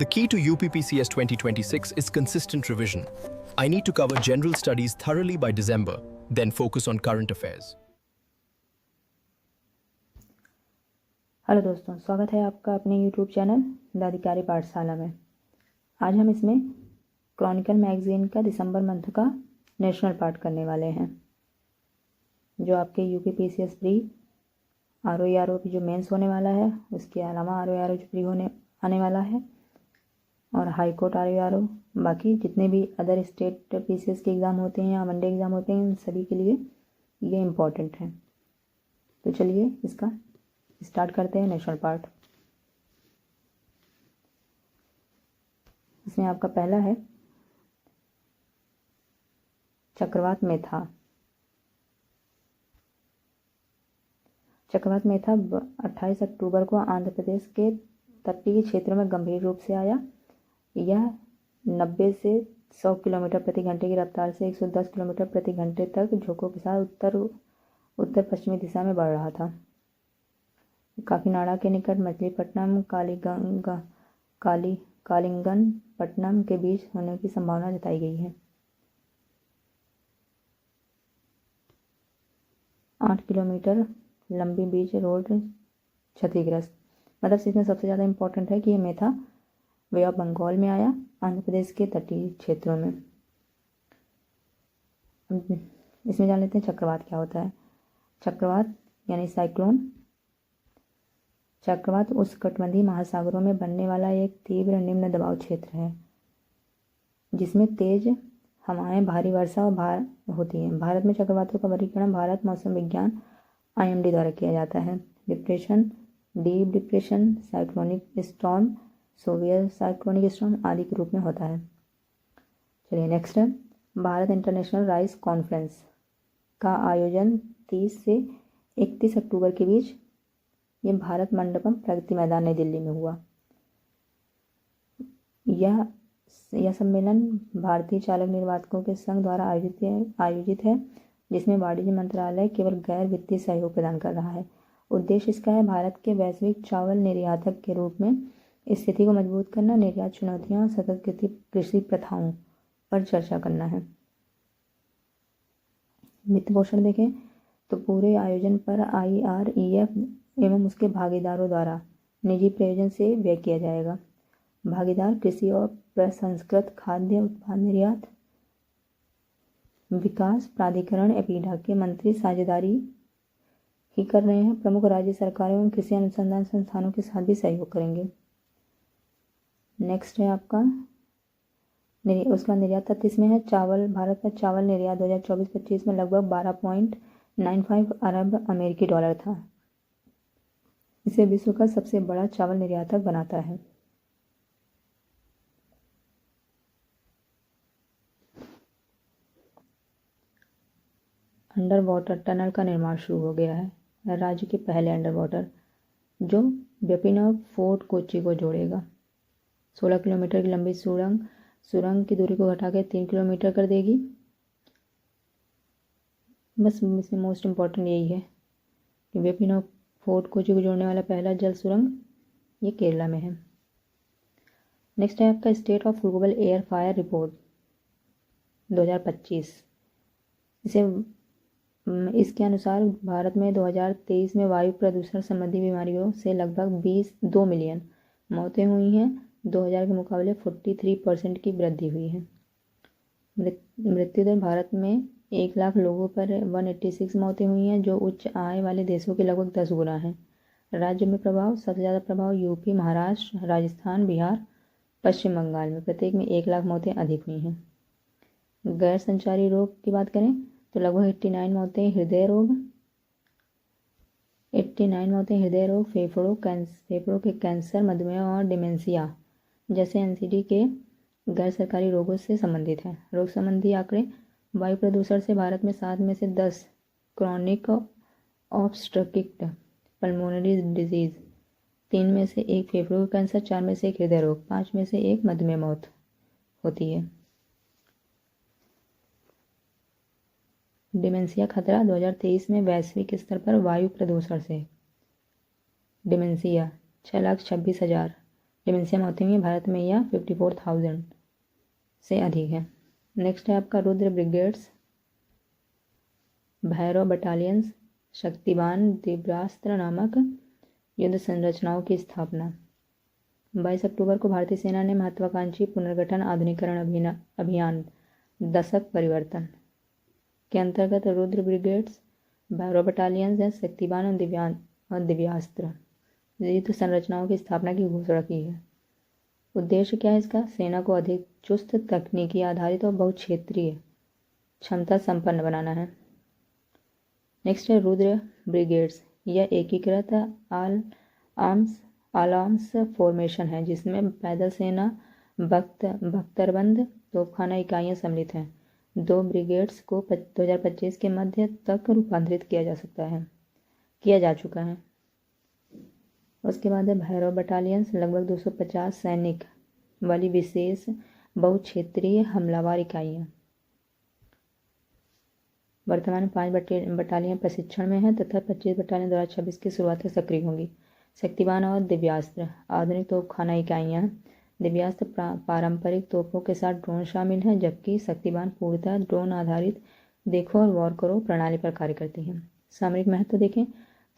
The key to UPPCS 2026 is consistent revision. I need to cover general studies thoroughly by December, then focus on current affairs. Hello दोस्तों, स्वागत है आपका अपने YouTube channel the अधिकारी पाठशाला में। आज हम इसमें क्रॉनिकल मैगजीन का दिसंबर मंथ का नेशनल पार्ट करने वाले हैं, जो आपके UPPCS प्री RO की जो मेंस होने वाला है, उसके अलावा RO जो प्री होने आने वाला है, और हाई कोर्ट RO बाकी जितने भी अदर स्टेट PCS के एग्ज़ाम होते हैं या वनडे एग्ज़ाम होते हैं, इन सभी के लिए ये इम्पॉर्टेंट है। तो चलिए इसका स्टार्ट करते हैं नेशनल पार्ट। इसमें आपका पहला है चक्रवात मेथा। चक्रवात मेथा 28 अक्टूबर को आंध्र प्रदेश के तटीय क्षेत्रों में गंभीर रूप से आया। यह 90 से 100 किलोमीटर प्रति घंटे की रफ्तार से 110 किलोमीटर प्रति घंटे तक झोंकों के साथ उत्तर पश्चिमी दिशा में बढ़ रहा था। काकीनाडा के निकट मछलीपट्टनम कालिंगन पट्टनम के बीच होने की संभावना जताई गई है। 8 किलोमीटर लंबी बीच रोड क्षतिग्रस्त। मतलब इसमें सबसे ज़्यादा इम्पोर्टेंट है कि ये मेथा वे ऑफ बंगाल में आया, आंध्र प्रदेश के तटीय क्षेत्रों में। इसमें जान लेते हैं चक्रवात क्या होता है। चक्रवात यानी साइक्लोन। चक्रवात उष्णकटिबंधीय महासागरों में बनने वाला एक तीव्र निम्न दबाव क्षेत्र है, जिसमें तेज हवाएं, भारी वर्षा और होती हैं। भारत में चक्रवातों का वर्गीकरण भारत मौसम विज्ञान IMD द्वारा किया जाता है। Depression, deep depression, cyclonic storm, severe cyclonic storm आदि के रूप में होता है। चलिए नेक्स्ट है भारत इंटरनेशनल राइस कॉन्फ्रेंस का आयोजन 30 से 31 अक्टूबर के बीच ये भारत मंडपम प्रगति मैदान नई दिल्ली में हुआ। यह सम्मेलन भारतीय चालक निर्वातकों के संघ द्वारा आयोजित है, जिसमें वाणिज्य मंत्रालय केवल गैर वित्तीय सहयोग प्रदान कर रहा है। उद्देश्य इसका है भारत के वैश्विक चावल निर्यातक के रूप में स्थिति को मजबूत करना, निर्यात चुनौतियां और सतत कृषि प्रथाओं पर चर्चा करना है। वित्त पोषण देखें तो पूरे आयोजन पर IREF एवं उसके भागीदारों द्वारा निजी प्रयोजन से व्यय किया जाएगा। भागीदार कृषि और प्रसंस्कृत खाद्य उत्पाद निर्यात विकास प्राधिकरण एपीडा के मंत्री साझेदारी ही कर रहे हैं। प्रमुख राज्य सरकारें एवं कृषि अनुसंधान संस्थानों के साथ भी सहयोग करेंगे। नेक्स्ट है आपका उसका निर्यात तथ्य इसमें है चावल। भारत का चावल निर्यात 2024-25 में लगभग 12.95 अरब अमेरिकी डॉलर था। इसे विश्व का सबसे बड़ा चावल निर्यातक बनाता है। अंडर वाटर टनल का निर्माण शुरू हो गया है। राज्य के पहले अंडर वाटर जो बेपिना फोर्ट कोच्चि को जोड़ेगा। 16 किलोमीटर की लंबी सुरंग की दूरी को घटाकर 3 किलोमीटर कर देगी। बस इसमें मोस्ट इम्पॉर्टेंट यही है कि बेपिना फोर्ट कोच्चि को जोड़ने वाला पहला जल सुरंग ये केरला में है। नेक्स्ट है आपका state of global air fire report 2025। इसके अनुसार भारत में 2023 में वायु प्रदूषण संबंधी बीमारियों से लगभग 2 मिलियन मौतें हुई हैं। 2000 के मुकाबले 43% की वृद्धि हुई है। मृत्यु दर भारत में 1 लाख लोगों पर 186 मौतें हुई हैं, जो उच्च आय वाले देशों के लगभग 10 गुना है। राज्य में प्रभाव सबसे ज़्यादा प्रभाव यूपी, महाराष्ट्र, राजस्थान, बिहार, पश्चिम बंगाल में प्रत्येक में 1 लाख मौतें अधिक हुई हैं। गैर संचारी रोग की बात करें तो लगभग 89 मौतें हृदय रोग, फेफड़ों के कैंसर, मधुमेह और डिमेंशिया जैसे NCD के गैर सरकारी रोगों से संबंधित हैं। रोग संबंधी आंकड़े वायु प्रदूषण से भारत में 7 में से 10 क्रॉनिक ऑब्स्ट्रक्टिव पल्मोनरी डिजीज, 3 में से 1 फेफड़ों का कैंसर, 4 में से 1 हृदय रोग, 5 में से 1 मधुमेह मौत होती है। डिमेंशिया खतरा 2023 में वैश्विक स्तर पर वायु प्रदूषण से डिमेंशिया 6,26,000 जब इनसे मौतें हुई भारत में यह 54,000 से अधिक है। नेक्स्ट है आपका रुद्र ब्रिगेड्स, भैरव बटालियंस, शक्तिवान, दिव्यास्त्र नामक युद्ध संरचनाओं की स्थापना। 22 अक्टूबर को भारतीय सेना ने महत्वाकांक्षी पुनर्गठन आधुनिकीकरण अभियान दशक परिवर्तन के अंतर्गत रुद्र ब्रिगेड्स, भैरव बटालियंस या शक्तिवान और दिव्यास्त्र युद्ध संरचनाओं की स्थापना की घोषणा की है। उद्देश्य क्या है इसका? सेना को अधिक चुस्त, तकनीकी आधारित और बहुक्षेत्रीय क्षमता संपन्न बनाना है। नेक्स्ट है रुद्र ब्रिगेड्स। यह एकीकृत आर्म्स फॉर्मेशन है जिसमें पैदल सेना, बख्तरबंद तोपखाना इकाइयां सम्मिलित हैं। 2 ब्रिगेड्स को 2025 के मध्य तक रूपांतरित किया जा चुका है। उसके बाद है भैरव बटालियंस, लगभग 250 सैनिक वाली विशेष बहुक्षेत्रीय हमलावर इकाइयाँ। वर्तमान में 5 बटालियन प्रशिक्षण में हैं तथा 25 बटालियन 2026 की शुरुआत में सक्रिय होंगी। शक्तिवान और दिव्यास्त्र, आधुनिक तोपखाना इकाइयाँ। दिव्यास्त्र पारंपरिक तोपों के साथ ड्रोन शामिल हैं, जबकि शक्तिवान पूर्णतः ड्रोन आधारित देखो और वॉर करो प्रणाली पर कार्य करती हैं। सामरिक महत्व देखें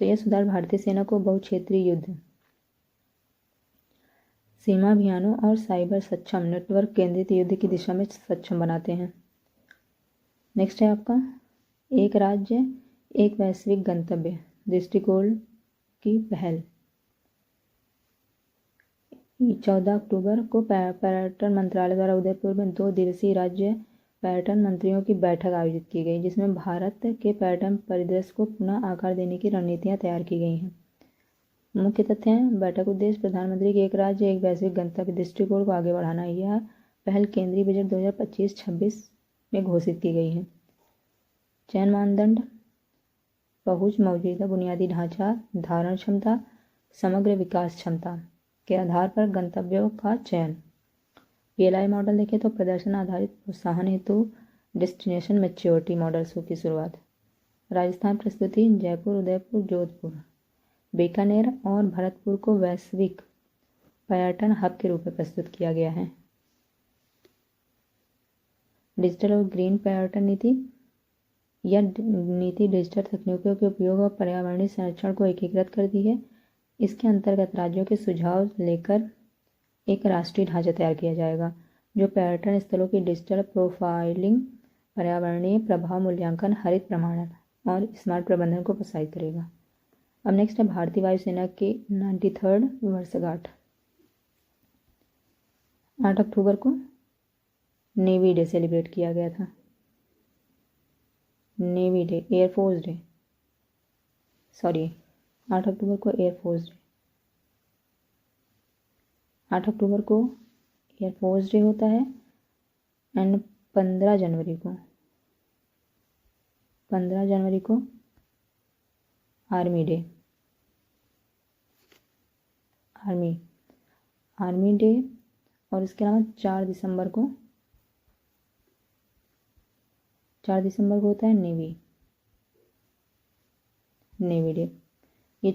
तो यह सुधार भारतीय सेना को बहुक्षेत्रीय युद्ध, सीमा अभियानों और साइबर सक्षम नेटवर्क केंद्रित युद्ध की दिशा में सक्षम बनाते हैं। नेक्स्ट है आपका एक राज्य एक वैश्विक गंतव्य दृष्टिकोण की पहल। 14 अक्टूबर को पर्यटन मंत्रालय द्वारा उदयपुर में 2 दिवसीय राज्य पर्यटन मंत्रियों की बैठक आयोजित की गई, जिसमें भारत के पर्यटन परिदृश्य को पुनः आकार देने की रणनीतियां तैयार की गई हैं। मुख्य तथ्य हैं। बैठक उद्देश्य प्रधानमंत्री के एक राज्य एक वैश्विक गंतव्य दृष्टिकोण को आगे बढ़ाना। यह पहल केंद्रीय बजट 2025-26 में घोषित की गई है। चयन मानदंड: पहुंच, मौजूदा बुनियादी ढांचा, धारण क्षमता, समग्र विकास क्षमता के आधार पर गंतव्यों का चयन। PLI मॉडल देखें तो प्रदर्शन आधारित प्रोत्साहन हेतु डेस्टिनेशन मैच्योरिटी मॉडल्स की शुरुआत। राजस्थान प्रस्तुति: जयपुर, उदयपुर, जोधपुर, बीकानेर और भरतपुर को वैश्विक पर्यटन हब के रूप में प्रस्तुत किया गया है। डिजिटल और ग्रीन पर्यटन नीति: यह नीति डिजिटल तकनीकों के उपयोग और पर्यावरणीय संरक्षण को एकीकृत करती है। इसके अंतर्गत राज्यों के सुझाव लेकर एक राष्ट्रीय ढांचा तैयार किया जाएगा जो पर्यटन स्थलों की डिजिटल प्रोफाइलिंग, पर्यावरणीय प्रभाव मूल्यांकन, हरित प्रमाणन और स्मार्ट प्रबंधन को प्रोत्साहित करेगा। अब नेक्स्ट है भारतीय वायुसेना की 93rd वर्षगांठ। 8 अक्टूबर को नेवी डे सेलिब्रेट किया गया था। नेवी डे, एयरफोर्स डे, 8 अक्टूबर को एयरफोर्स डे। 8 अक्टूबर को एयरफोर्स डे होता है एंड 15 जनवरी को आर्मी डे, आर्मी डे। और इसके अलावा 4 दिसंबर को होता है नेवी डे। ये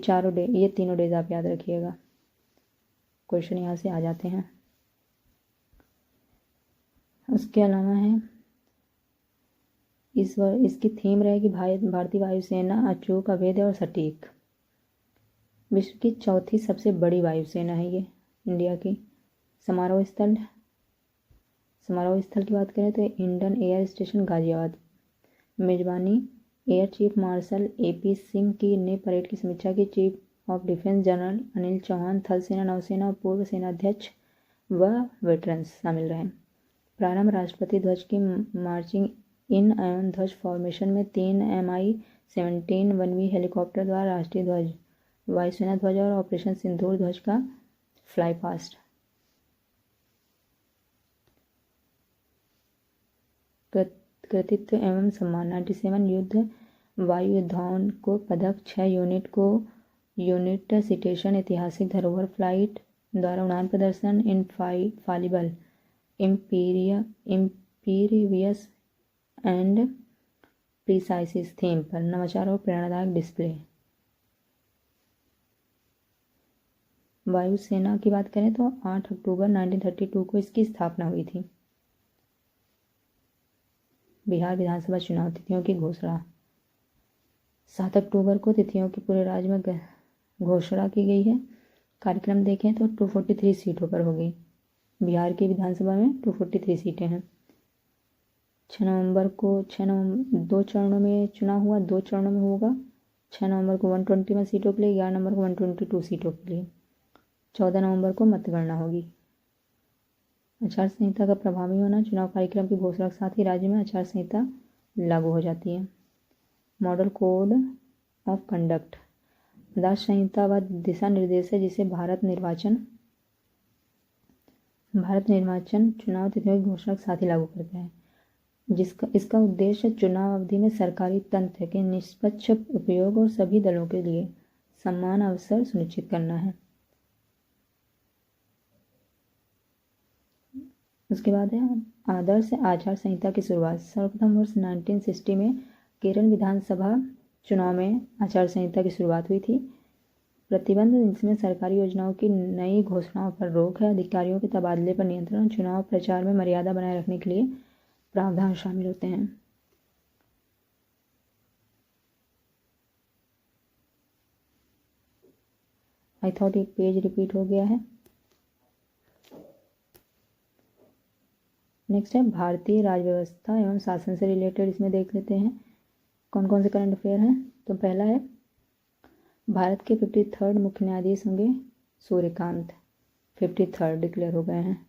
तीनों डेज आप याद रखिएगा, क्वेश्चन यहाँ से आ जाते हैं। उसके अलावा है इसकी थीम रहेगी भारतीय वायुसेना अचूक, अभेद्य और सटीक। विश्व की 4थी सबसे बड़ी वायुसेना है ये इंडिया की। समारोह स्थल की बात करें तो इंडन एयर स्टेशन गाजियाबाद। मेजबानी air chief marshal AP Singh की ने परेड की समीक्षा की। Chief of defence general Anil Chauhan, थल सेना, नौसेना और पूर्व सेनाध्यक्ष व वेटरन्स शामिल रहे। प्रारंभ राष्ट्रपति ध्वज की मार्चिंग इन एवं ध्वज फॉर्मेशन में 3 Mi-17 1V हेलीकॉप्टर द्वारा राष्ट्रीय ध्वज, वायुसेना ध्वज और ऑपरेशन सिंदूर ध्वज का फ्लाई पास्ट। कृतित्व एवं सम्मान: 97 युद्ध वायु योद्धाओं को पदक, 6 यूनिट सिटेशन, ऐतिहासिक धरोहर फ्लाइट द्वारा उड़ान प्रदर्शन, इनफालिबल, इम्पीरियस एंड प्रिसाइसिस थीम पर नवाचार और प्रेरणादायक डिस्प्ले। वायुसेना की बात करें तो 8 अक्टूबर 1932 को इसकी स्थापना हुई थी। बिहार विधानसभा चुनाव तिथियों की घोषणा 7 अक्टूबर को तिथियों की पूरे राज्य में घोषणा की गई है। कार्यक्रम देखें तो 243 सीटों पर होगी। बिहार की विधानसभा में 243 सीटें हैं। 6 नवंबर को 2 चरणों में चुनाव हुआ, 2 चरणों में होगा। 6 नवंबर को 121 सीटों के लिए, 11 नवंबर को 122 सीटों के लिए, 14 नवंबर को मतगणना होगी। आचार संहिता का प्रभावी होना, चुनाव कार्यक्रम की घोषणा के साथ ही राज्य में आचार संहिता लागू हो जाती है। मॉडल कोड ऑफ कंडक्ट आदर्श संहिता व दिशा निर्देश है जिसे भारत निर्वाचन चुनाव तिथियों की घोषणा के साथ ही लागू करता है। इसका उद्देश्य चुनाव अवधि में सरकारी तंत्र के निष्पक्ष उपयोग और सभी दलों के लिए समान अवसर सुनिश्चित करना है। उसके बाद है आदर्श आचार संहिता की शुरुआत। सर्वप्रथम वर्ष 1960 में केरल विधानसभा चुनाव में आचार संहिता की शुरुआत हुई थी। प्रतिबंध इसमें सरकारी योजनाओं की नई घोषणाओं पर रोक है, अधिकारियों के तबादले पर नियंत्रण, चुनाव प्रचार में मर्यादा बनाए रखने के लिए प्रावधान शामिल होते हैं। आई थॉट एक पेज रिपीट हो गया है। नेक्स्ट है भारतीय राज्य व्यवस्था एवं शासन से रिलेटेड, इसमें देख लेते हैं कौन कौन से करंट अफेयर हैं। तो पहला है भारत के 53rd मुख्य न्यायाधीश होंगे सूर्यकांत, 53rd डिक्लेयर हो गए हैं।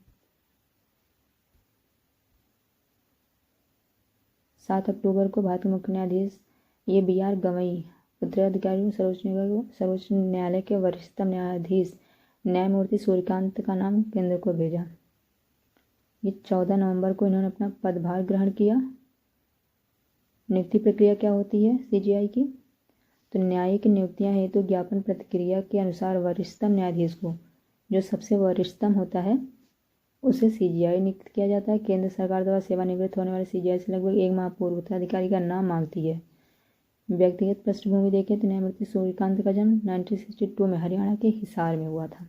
7 अक्टूबर को भारत के मुख्य न्यायाधीश ये BR गवई उत्तराधिकारी सर्वोच्च न्यायालय के वरिष्ठतम न्यायाधीश न्यायमूर्ति सूर्यकांत का नाम केंद्र को भेजा। ये 14 नवंबर को इन्होंने अपना पदभार ग्रहण किया। नियुक्ति प्रक्रिया क्या होती है CGI की? तो न्यायिक नियुक्तियां हेतु ज्ञापन प्रक्रिया के अनुसार वरिष्ठतम न्यायाधीश को, जो सबसे वरिष्ठतम होता है, उसे CGI नियुक्त किया जाता है। केंद्र सरकार द्वारा सेवानिवृत्त होने वाले CGI से लगभग 1 माह पूर्व उत्तराधिकारी का नाम मांगती है। व्यक्तिगत पृष्ठभूमि देखें तो न्यायमूर्ति सूर्यकांत का जन्म 1962 में हरियाणा के हिसार में हुआ था।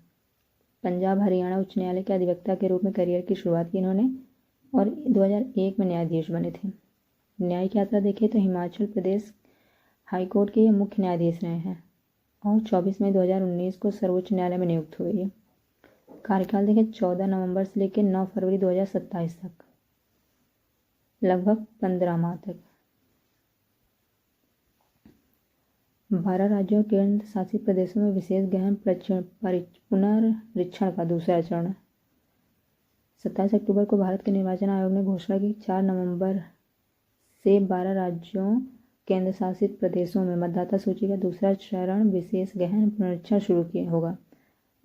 पंजाब हरियाणा उच्च न्यायालय के अधिवक्ता के रूप में करियर की शुरुआत की इन्होंने और 2001 में न्यायाधीश बने थे। न्यायिक यात्रा देखें तो हिमाचल प्रदेश हाईकोर्ट के ये मुख्य न्यायाधीश रहे हैं और 24 मई 2019 को सर्वोच्च न्यायालय में नियुक्त हुए। ये कार्यकाल देखें 14 नवंबर से लेकर 9 फरवरी 2027 तक, लगभग 15 माह तक। 12 राज्यों और केंद्र शासित प्रदेशों में विशेष गहन पुनरीक्षण का दूसरा चरण। 27 अक्टूबर को भारत के निर्वाचन आयोग ने घोषणा की 4 नवंबर से 12 राज्यों केंद्र शासित प्रदेशों में मतदाता सूची का दूसरा चरण विशेष गहन पुनरीक्षण शुरू किया होगा।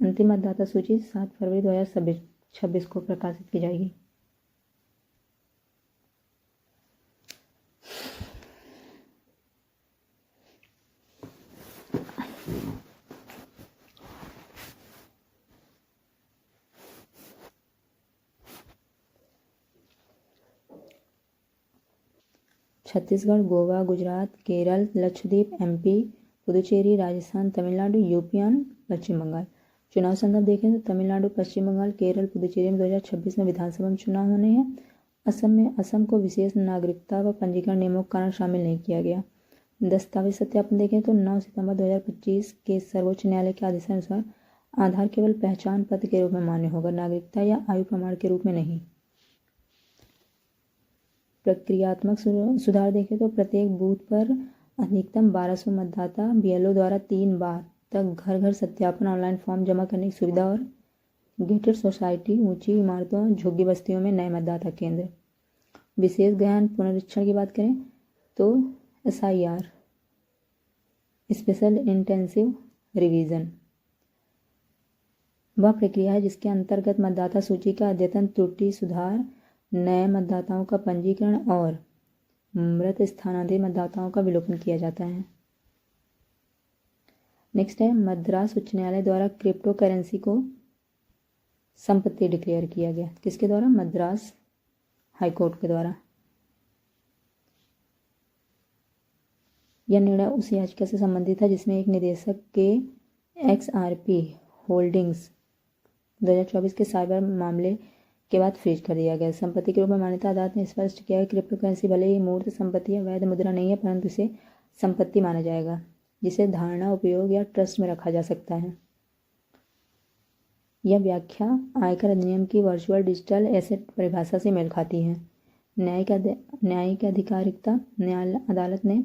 अंतिम मतदाता सूची 7 फरवरी 2026 को प्रकाशित की जाएगी। छत्तीसगढ़, गोवा, गुजरात, केरल, लक्षद्वीप, MP, पुदुचेरी, राजस्थान, तमिलनाडु, यूपी और पश्चिम बंगाल। चुनाव संदर्भ देखें तो तमिलनाडु, पश्चिम बंगाल, केरल, पुदुचेरी में 2026 में विधानसभा में चुनाव होने हैं। असम को विशेष नागरिकता व पंजीकरण नियमों के कारण शामिल नहीं किया गया। दस्तावेज सत्यापन देखें तो 9 सितंबर 2025 के सर्वोच्च न्यायालय के आदेशानुसार आधार केवल पहचान पत्र के रूप में मान्य होगा, नागरिकता या आयु प्रमाण के रूप में नहीं। प्रक्रियात्मक सुधार देखें तो प्रत्येक बूथ पर अधिकतम 1200 मतदाता BLO द्वारा 3 बार तक घर घर सत्यापन ऑनलाइन फॉर्म जमा करने की सुविधा और गेटेड सोसाइटी, ऊंची इमारतों, झुग्गी बस्तियों में नए मतदाता केंद्र। विशेष गहन पुनरीक्षण की बात करें तो SIR स्पेशल इंटेंसिव रिवीजन वह प्रक्रिया है जिसके अंतर्गत मतदाता सूची का अद्यतन, त्रुटि सुधार, नए मतदाताओं का पंजीकरण और मृत स्थानांतरित मतदाताओं का विलोपन किया जाता है। नेक्स्ट है मद्रास उच्च न्यायालय द्वारा क्रिप्टो करेंसी को संपत्ति डिक्लेयर किया गया। किसके द्वारा? मद्रास हाईकोर्ट के द्वारा। यह निर्णय उस याचिका से संबंधित है जिसमें एक निदेशक के XRP होल्डिंग्स 2024 के साइबर मामले के बाद फ्रीज कर दिया गया। संपत्ति के रूप में मान्यता अदालत ने स्पष्ट किया है क्रिप्टो करेंसी भले ही मूर्त संपत्ति या वैध मुद्रा नहीं है, परंतु इसे संपत्ति माना जाएगा जिसे धारणा, उपयोग या ट्रस्ट में रखा जा सकता है। यह व्याख्या आयकर अधिनियम की वर्चुअल डिजिटल एसेट परिभाषा से मेल खाती है। न्यायिक अधिकारिकता अदालत ने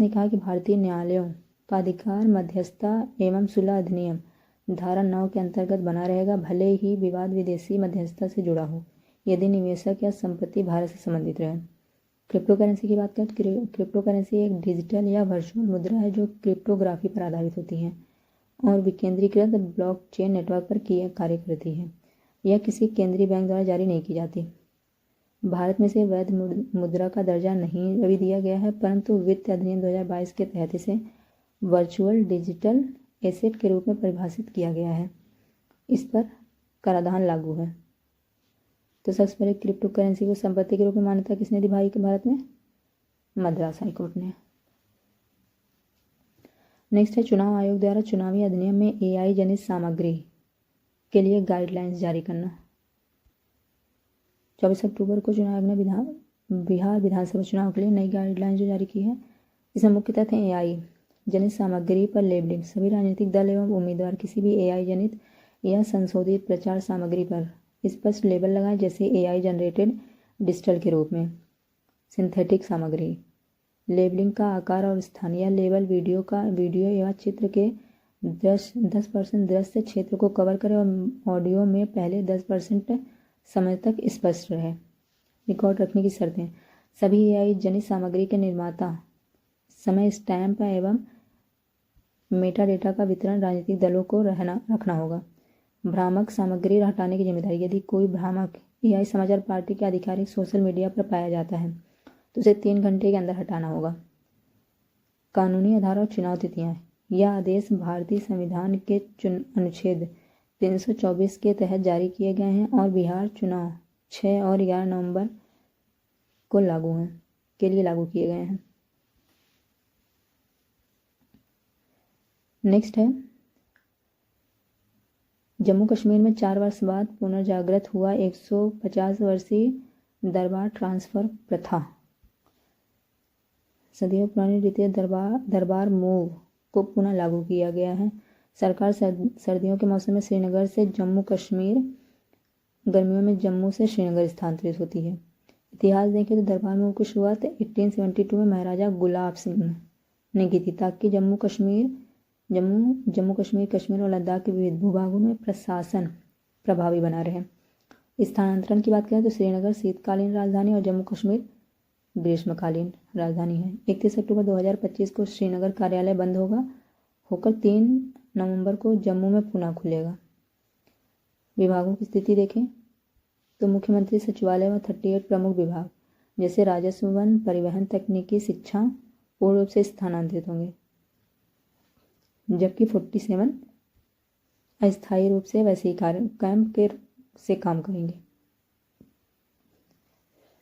कहा कि भारतीय न्यायालयों का अधिकार मध्यस्थता एवं सुलह अधिनियम धारा 9 के अंतर्गत बना रहेगा, भले ही विवाद विदेशी मध्यस्थता से जुड़ा हो, यदि निवेशक या संपत्ति भारत से संबंधित रहे। क्रिप्टो करेंसी की बात करें तो क्रिप्टो करेंसी एक डिजिटल या वर्चुअल मुद्रा है जो क्रिप्टोग्राफी पर आधारित होती है और विकेंद्रीकृत ब्लॉकचेन नेटवर्क पर कार्य करती है। यह किसी केंद्रीय बैंक द्वारा जारी नहीं की जाती। भारत में से वैध मुद्रा का दर्जा नहीं अभी दिया गया है, परंतु वित्त अधिनियम 2022 के तहत इसे वर्चुअल डिजिटल एसेट के रूप में परिभाषित किया गया है। इस पर कराधान लागू है। तो सबसे पहले क्रिप्टो करेंसी को संपत्ति के रूप में मान्यता किसने दी भारत में? मद्रास हाईकोर्ट ने। नेक्स्ट है चुनाव आयोग द्वारा चुनावी अधिनियम में AI जनित सामग्री के लिए गाइडलाइंस जारी करना। 24 अक्टूबर को चुनाव आयोग ने बिहार विधानसभा चुनाव के लिए नई गाइडलाइंस जो जारी की है। इसमें मुख्य तथ्य हैं AI जनित सामग्री पर लेबलिंग। सभी राजनीतिक दल एवं उम्मीदवार किसी भी AI जनित या संशोधित प्रचार सामग्री पर स्पष्ट लेबल लगाएं, जैसे AI जनरेटेड डिजिटल के रूप में सिंथेटिक सामग्री। लेबलिंग का आकार और स्थान। यह लेबल वीडियो या चित्र के 10% दृश्य क्षेत्र को कवर करे और ऑडियो में पहले 10% समय तक स्पष्ट रहे। रिकॉर्ड रखने की शर्तें। सभी AI जनित सामग्री के निर्माता समय स्टैम्प एवं मेटा डेटा का वितरण राजनीतिक दलों को रखना होगा। भ्रामक सामग्री हटाने की जिम्मेदारी। यदि कोई भ्रामक AI समाचार पार्टी के आधिकारिक सोशल मीडिया पर पाया जाता है तो उसे 3 घंटे के अंदर हटाना होगा। कानूनी आधार और चुनाव तिथियां। यह आदेश भारतीय संविधान के अनुच्छेद 324 के तहत जारी किए गए हैं और बिहार चुनाव 6 और 11 नवंबर को के लिए लागू किए गए हैं। नेक्स्ट है जम्मू कश्मीर में 4 वर्ष बाद पुनर्जागृत हुआ 150 वर्षीय दरबार ट्रांसफर प्रथा। सदियों पुरानी रीति दरबार मूव को पुनः लागू किया गया है। सरकार सर्दियों के मौसम में श्रीनगर से जम्मू कश्मीर, गर्मियों में जम्मू से श्रीनगर स्थानांतरित होती है। इतिहास देखें तो दरबार मूव की शुरुआत 1872 में महाराजा गुलाब सिंह ने की थी, ताकि जम्मू कश्मीर, कश्मीर और लद्दाख के विविध भूभागों में प्रशासन प्रभावी बना रहे। स्थानांतरण की बात करें तो श्रीनगर शीतकालीन राजधानी और जम्मू कश्मीर ग्रीष्मकालीन राजधानी है। 31 अक्टूबर 2025 को श्रीनगर कार्यालय बंद होकर 3 नवंबर को जम्मू में पुनः खुलेगा। विभागों की स्थिति देखें तो मुख्यमंत्री सचिवालय व 38 प्रमुख विभाग जैसे राजस्व, वन, परिवहन, तकनीकी, शिक्षा पूर्ण रूप से स्थानांतरित होंगे, जबकि 47 अस्थायी रूप से वैसे ही कैंप से काम करेंगे।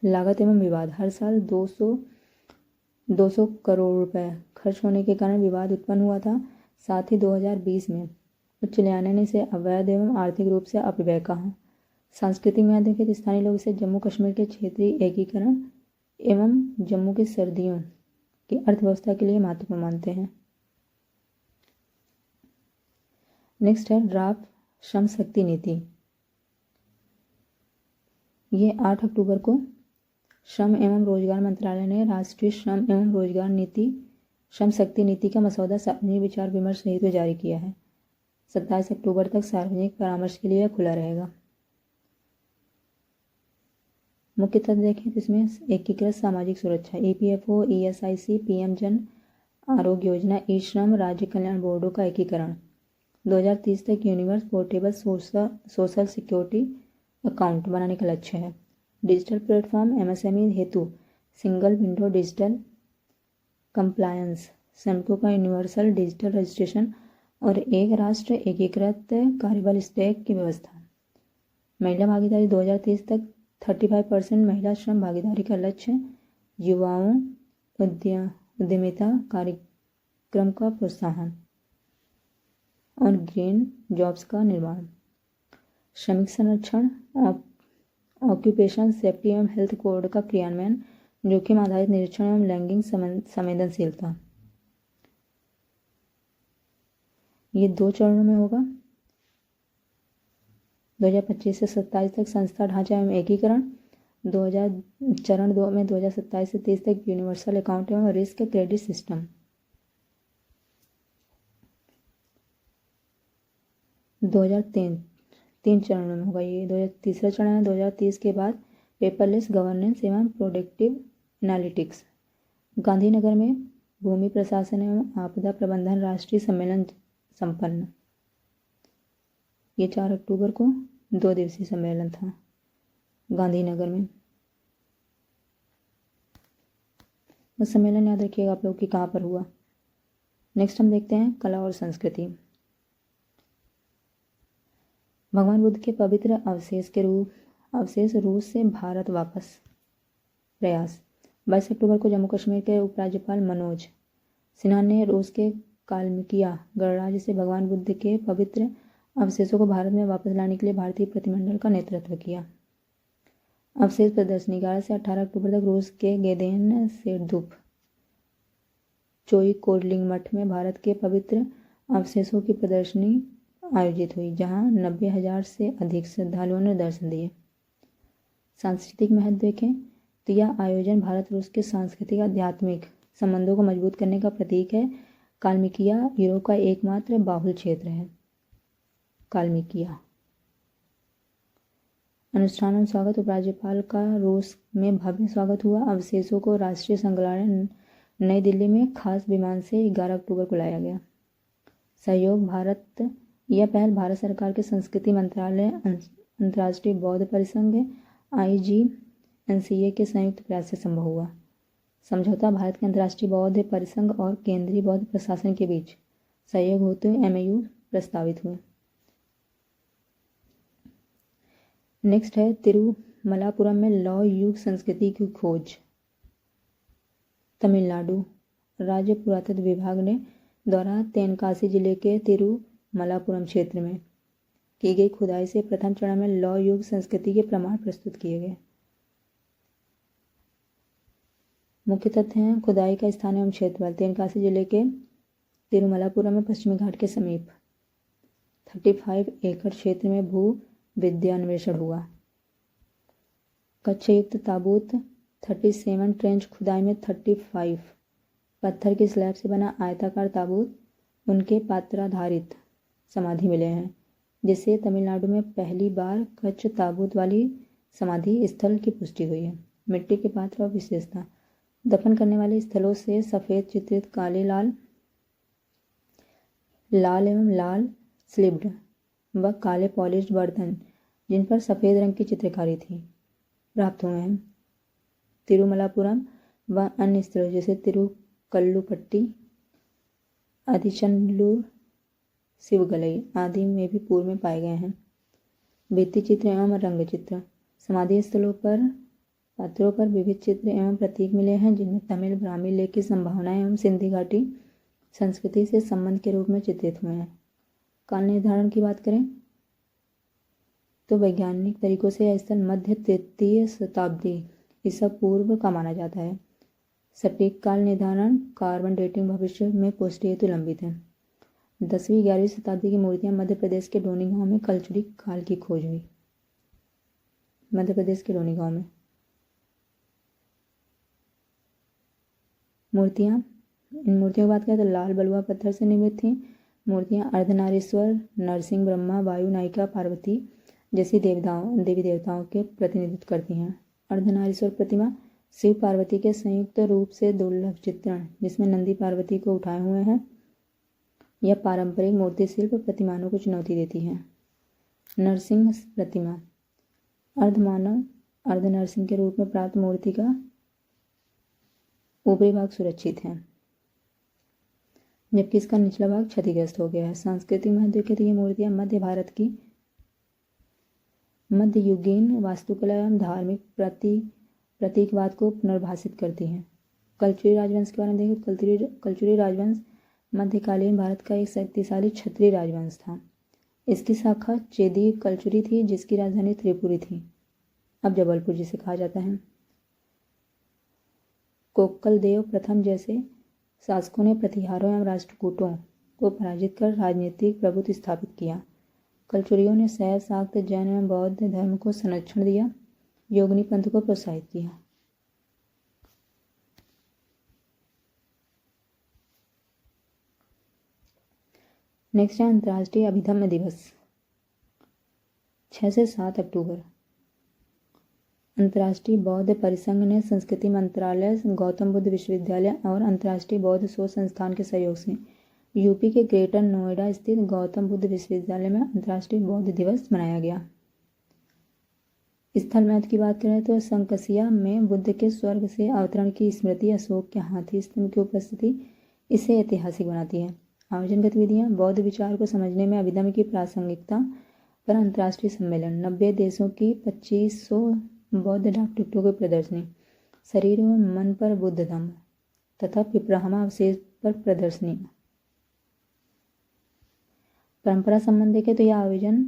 लागत एवं विवाद। हर साल 200 करोड़ रुपए खर्च होने के कारण विवाद उत्पन्न हुआ था। साथ ही 2020 में उच्च न्यायालय ने इसे अवैध एवं आर्थिक रूप से अपव्यय कहा। सांस्कृतिक में देखें तो स्थानीय लोग इसे जम्मू कश्मीर के क्षेत्रीय एकीकरण एवं जम्मू की सर्दियों की अर्थव्यवस्था के लिए महत्वपूर्ण मानते हैं। नेक्स्ट है ड्राफ्ट श्रम शक्ति नीति। ये 8 अक्टूबर को श्रम एवं रोजगार मंत्रालय ने राष्ट्रीय श्रम एवं रोजगार नीति, श्रम शक्ति नीति का मसौदा सार्वजनिक विचार विमर्श सहित जारी किया है। 27 अक्टूबर तक सार्वजनिक परामर्श के लिए खुला रहेगा। मुख्य तथ्य देखें तो इसमें एकीकृत सामाजिक सुरक्षा, EPFO, ESIC, PM Jan Arogya Yojana, e-Shram, राज्य कल्याण बोर्डों का एकीकरण, 2030 तक universe portable social security account बनाने का लक्ष्य है। डिजिटल प्लेटफॉर्म MSME हेतु सिंगल विंडो डिजिटल कंप्लायंस, श्रमिकों का यूनिवर्सल डिजिटल रजिस्ट्रेशन और एक राष्ट्र एकीकृत कार्यबल स्टैक की व्यवस्था। महिला भागीदारी 2030 तक 35% महिला श्रम भागीदारी का लक्ष्य। युवाओं उद्यमिता कार्यक्रम का प्रोत्साहन। और ग्रीन जॉब्स का निर्माण। श्रमिक संरक्षण, ऑक्यूपेशन सेफ्टी एवं हेल्थ कोड का क्रियान्वयन, जोखिम आधारित निरीक्षण एवं लैंगिक संवेदनशीलता। ये 2 चरणों में होगा। 2025 से 27 तक संस्था ढांचा एवं एकीकरण, चरण 2 में 2027 से 30 तक यूनिवर्सल अकाउंट एवं रिस्क क्रेडिट सिस्टम। 3 चरणों में होगा ये। तीसरा चरण है 2030 के बाद पेपरलेस गवर्नेंस एवं प्रोडक्टिव एनालिटिक्स। गांधीनगर में भूमि प्रशासन एवं आपदा प्रबंधन राष्ट्रीय सम्मेलन संपन्न। ये 4 अक्टूबर को 2 दिवसीय सम्मेलन था गांधीनगर में। बस सम्मेलन याद रखिएगा आप लोग कि कहाँ पर हुआ। नेक्स्ट हम देखते हैं कला और संस्कृति। भगवान बुद्ध के पवित्र अवशेष रूस से भारत वापस प्रयास। 22 अक्टूबर को जम्मू कश्मीर के उपराज्यपाल मनोज सिन्हा ने रूस के कालमिकिया गणराज्य से भगवान बुद्ध के पवित्र अवशेषों को भारत में वापस लाने के लिए भारतीय प्रतिनिधिमंडल का नेतृत्व किया। अवशेष प्रदर्शनी 11 से 18 अक्टूबर तक रूस के गेदेन सेरदुप चोई कोडलिंग मठ में भारत के पवित्र अवशेषों की प्रदर्शनी आयोजित हुई, जहां 90,000 से अधिक श्रद्धालुओं ने दर्शन दिए। सांस्कृतिक महत्व देखें तो यह आयोजन भारत रूस के सांस्कृतिक आध्यात्मिक संबंधों को मजबूत करने का प्रतीक है। कालमिकिया यूरोप का एकमात्र बाहुल क्षेत्र है। कालमिकिया अनुष्ठान एवं स्वागत। उपराज्यपाल का रूस में भव्य स्वागत हुआ। अवशेषों को राष्ट्रीय संग्रहालय नई दिल्ली में खास विमान से 11 अक्टूबर को लाया गया। सहयोग भारत। यह पहल भारत सरकार के संस्कृति मंत्रालय, अंतर्राष्ट्रीय बौद्ध परिसंघ IGNCA के संयुक्त प्रयास से संभव हुआ। समझौता भारत के अंतर्राष्ट्रीय बौद्ध परिसंघ और केंद्रीय बौद्ध प्रशासन के बीच सहयोग होते हुए MOU प्रस्तावित हुए। नेक्स्ट है तिरुमलापुरम में लौह युग संस्कृति की खोज। तमिलनाडु राज्य पुरातत्व विभाग ने द्वारा तेनकासी जिले के तिरुमलापुरम क्षेत्र में की गई खुदाई से प्रथम चरण में लौह युग संस्कृति के प्रमाण प्रस्तुत किए गए। मुख्य तथ्य हैं खुदाई का स्थान एवं क्षेत्रफल। तेनकासी जिले के तिरुमलापुरम में पश्चिमी घाट के समीप 35 एकड़ क्षेत्र में भू विद्यान्वेषण हुआ। कक्षयुक्त ताबूत 37 ट्रेंच खुदाई में 35 पत्थर की स्लैब से बना आयताकार ताबूत, उनके पात्राधारित समाधि मिले हैं, जिससे तमिलनाडु में पहली बार कच्छ ताबूत वाली समाधि स्थल की पुष्टि हुई है। मिट्टी के पात्र और विशेषता। दफन करने वाले स्थलों से सफ़ेद चित्रित काले लाल एवं लाल स्लिब्ड व काले पॉलिश्ड बर्तन जिन पर सफ़ेद रंग की चित्रकारी थी प्राप्त हुए हैं। तिरुमलापुरम व अन्य स्थलों जैसे तिरुकल्लुपट्टी, आदिचनल्लूर, शिवगलई आदि में भी पूर्व में पाए गए हैं। भित्ति चित्र एवं रंग चित्र। समाधि स्थलों पर पत्थरों पर विविध चित्र एवं प्रतीक मिले हैं, जिनमें तमिल ब्राह्मी लेख की संभावनाएं एवं सिंधी घाटी संस्कृति से संबंध के रूप में चित्रित हुए हैं। काल निर्धारण की बात करें तो वैज्ञानिक तरीकों से यह स्थल मध्य 3वीं शताब्दी ईसा पूर्व का माना जाता है। सटीक काल निर्धारण कार्बन डेटिंग भविष्य में पुष्टि हेतु लंबित है। 10वीं-11वीं शताब्दी की मूर्तियां मध्य प्रदेश के डोनी गांव में कलचुरी काल की खोज हुई। मध्य प्रदेश के डोनी गांव में मूर्तियां। इन मूर्तियों की बात करें तो लाल बलुआ पत्थर से निर्मित थीं। मूर्तियां अर्धनारीश्वर, नरसिंह, ब्रह्मा, वायु, नायिका, पार्वती जैसी देवी देवताओं के प्रतिनिधित्व करती हैं। अर्धनारीश्वर प्रतिमा शिव पार्वती के संयुक्त रूप से दुर्लभ चित्रण, जिसमें नंदी पार्वती को उठाए हुए हैं। यह पारंपरिक मूर्ति शिल्प प्रतिमानों को चुनौती देती है। नरसिंह प्रतिमा अर्धमानव अर्धनरसिंह के रूप में प्राप्त मूर्ति का ऊपरी भाग सुरक्षित है, जबकि इसका निचला भाग क्षतिग्रस्त हो गया है। सांस्कृतिक महत्व के लिए मूर्तियां मध्य भारत की मध्ययुगीन वास्तुकला एवं धार्मिक प्रतीकवाद को पुनर्भाषित करती हैं। कलचुरी राजवंश के बारे में देखें। कलचुरी राजवंश मध्यकालीन भारत का एक शक्तिशाली क्षत्रिय राजवंश था। इसकी शाखा चेदी कलचुरी थी, जिसकी राजधानी त्रिपुरी थी, अब जबलपुर जिसे कहा जाता है। कोक्कल देव प्रथम जैसे शासकों ने प्रतिहारों एवं राष्ट्रकूटों को पराजित कर राजनीतिक प्रभुत्व स्थापित किया। कलचुरियों ने शैव, शाक्त, जैन एवं बौद्ध धर्म को संरक्षण दिया, योगिनी पंथ को प्रोत्साहित किया। नेक्स्ट है अंतर्राष्ट्रीय अभिधम्म दिवस, 6 से 7 अक्टूबर। अंतर्राष्ट्रीय बौद्ध परिसंघ ने संस्कृति मंत्रालय, गौतम बुद्ध विश्वविद्यालय और अंतर्राष्ट्रीय बौद्ध शोध संस्थान के सहयोग से यूपी के ग्रेटर नोएडा स्थित गौतम बुद्ध विश्वविद्यालय में अंतर्राष्ट्रीय बौद्ध दिवस मनाया गया। स्थल महत्व की बात करें तो संकसिया में बुद्ध के स्वर्ग से अवतरण की स्मृति, अशोक के हाथी स्तंभ की उपस्थिति इसे ऐतिहासिक बनाती है। आयोजन गतिविधियां, बौद्ध विचार को समझने में अभिधम्म की प्रासंगिकता पर अंतर्राष्ट्रीय सम्मेलन, 90 देशों की 2500 बौद्ध डाक टिकटों की प्रदर्शनी, शरीर एवं मन पर बुद्ध धम्म तथा पिपराहमा अवशेष पर प्रदर्शनी। परंपरा संबंध देखें तो यह आयोजन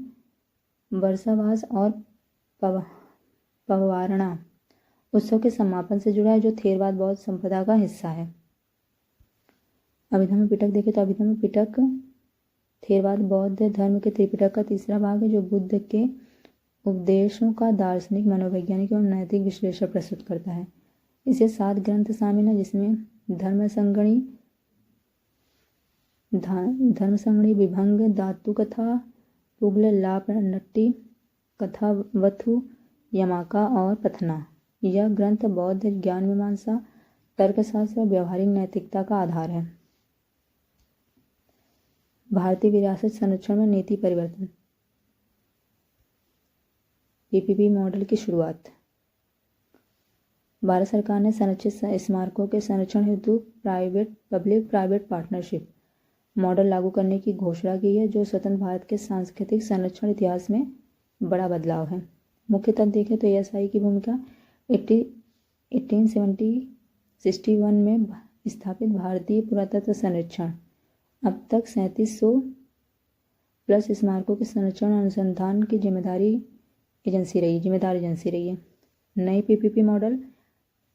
वर्षावास और पववारणा उत्सव के समापन से जुड़ा है, जो थेरवाद बौद्ध संप्रदाय का हिस्सा है। अभिधम्म पिटक देखें तो अभिधम्म पिटक थेरवाद बौद्ध धर्म के त्रिपिटक का तीसरा भाग है, जो बुद्ध के उपदेशों का दार्शनिक, मनोवैज्ञानिक एवं नैतिक विश्लेषण प्रस्तुत करता है। इसे 7 ग्रंथ शामिल हैं, जिसमें धर्मसंगणी, विभंग, धातु कथा, पुगल, लाप, नट्टी कथा, वथु, यमाका और पथना। यह ग्रंथ बौद्ध ज्ञान मीमांसा, तर्कशास्त्र और व्यवहारिक नैतिकता का आधार है। भारतीय विरासत संरक्षण में नीति परिवर्तन, पीपीपी मॉडल की शुरुआत। भारत सरकार ने संरक्षित स्मारकों के संरक्षण हेतु पब्लिक प्राइवेट पार्टनरशिप मॉडल लागू करने की घोषणा की है, जो स्वतंत्र भारत के सांस्कृतिक संरक्षण इतिहास में बड़ा बदलाव है। मुख्य तथ्य देखें तो एएसआई की भूमिका 1861 में स्थापित भारतीय पुरातत्व संरक्षण अब तक 3700 प्लस स्मारकों के संरक्षण अनुसंधान की जिम्मेदार एजेंसी रही है। नई पीपीपी मॉडल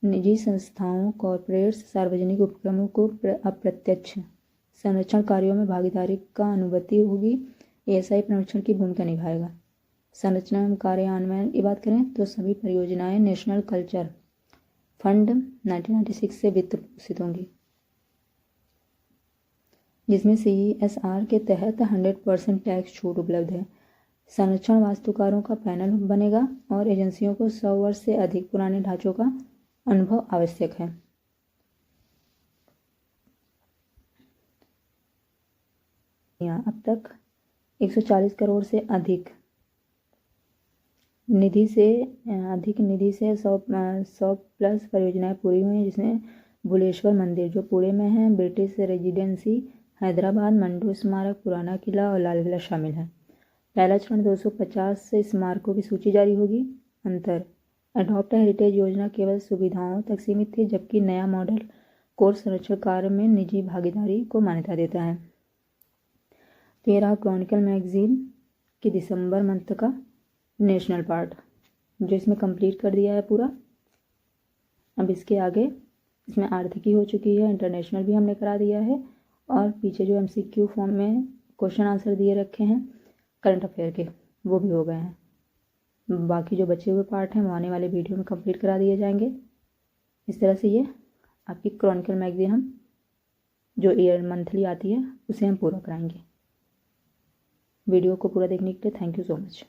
निजी संस्थाओं, कॉरपोरेट्स, सार्वजनिक उपक्रमों को अप्रत्यक्ष संरक्षण कार्यों में भागीदारी का अनुमति होगी। एएसआई संरक्षण की भूमिका निभाएगा। संरचना एवं कार्यान्वयन की बात करें तो सभी परियोजनाएं नेशनल कल्चर फंड 1996 से वित्त पोषित होंगी, जिसमें CSR के तहत 100% टैक्स छूट उपलब्ध है। संरक्षण वास्तुकारों का पैनल बनेगा और एजेंसियों को 100 वर्ष से अधिक पुराने ढांचों का अनुभव आवश्यक है। अब तक 140 करोड़ से अधिक निधि से 100 प्लस परियोजनाएं पूरी हुई हैं, जिसमें भुलेश्वर मंदिर जो पुणे में है, ब्रिटिश रेजिडेंसी हैदराबाद, मंडू स्मारक, पुराना किला और लाल किला शामिल है। पहला चरण 250 स्मारकों की सूची जारी होगी। अंतर, अडॉप्ट हेरिटेज योजना केवल सुविधाओं तक सीमित थी, जबकि नया मॉडल कोर्स संरक्षण कार्य में निजी भागीदारी को मान्यता देता है। तो ये रहा क्रॉनिकल मैगजीन की दिसंबर मंथ का नेशनल पार्ट, जो इसमें कंप्लीट कर दिया है पूरा। अब इसके आगे इसमें आर्थिकी हो चुकी है, इंटरनेशनल भी हमने करा दिया है, और पीछे जो MCQ फॉर्म में क्वेश्चन आंसर दिए रखे हैं करंट अफेयर के, वो भी हो गए हैं। बाकी जो बचे हुए पार्ट हैं वो आने वाले वीडियो में कंप्लीट करा दिए जाएंगे। इस तरह से ये आपकी क्रॉनिकल मैगजीन हम जो ईयर मंथली आती है उसे हम पूरा कराएंगे। वीडियो को पूरा देखने के लिए थैंक यू सो मच।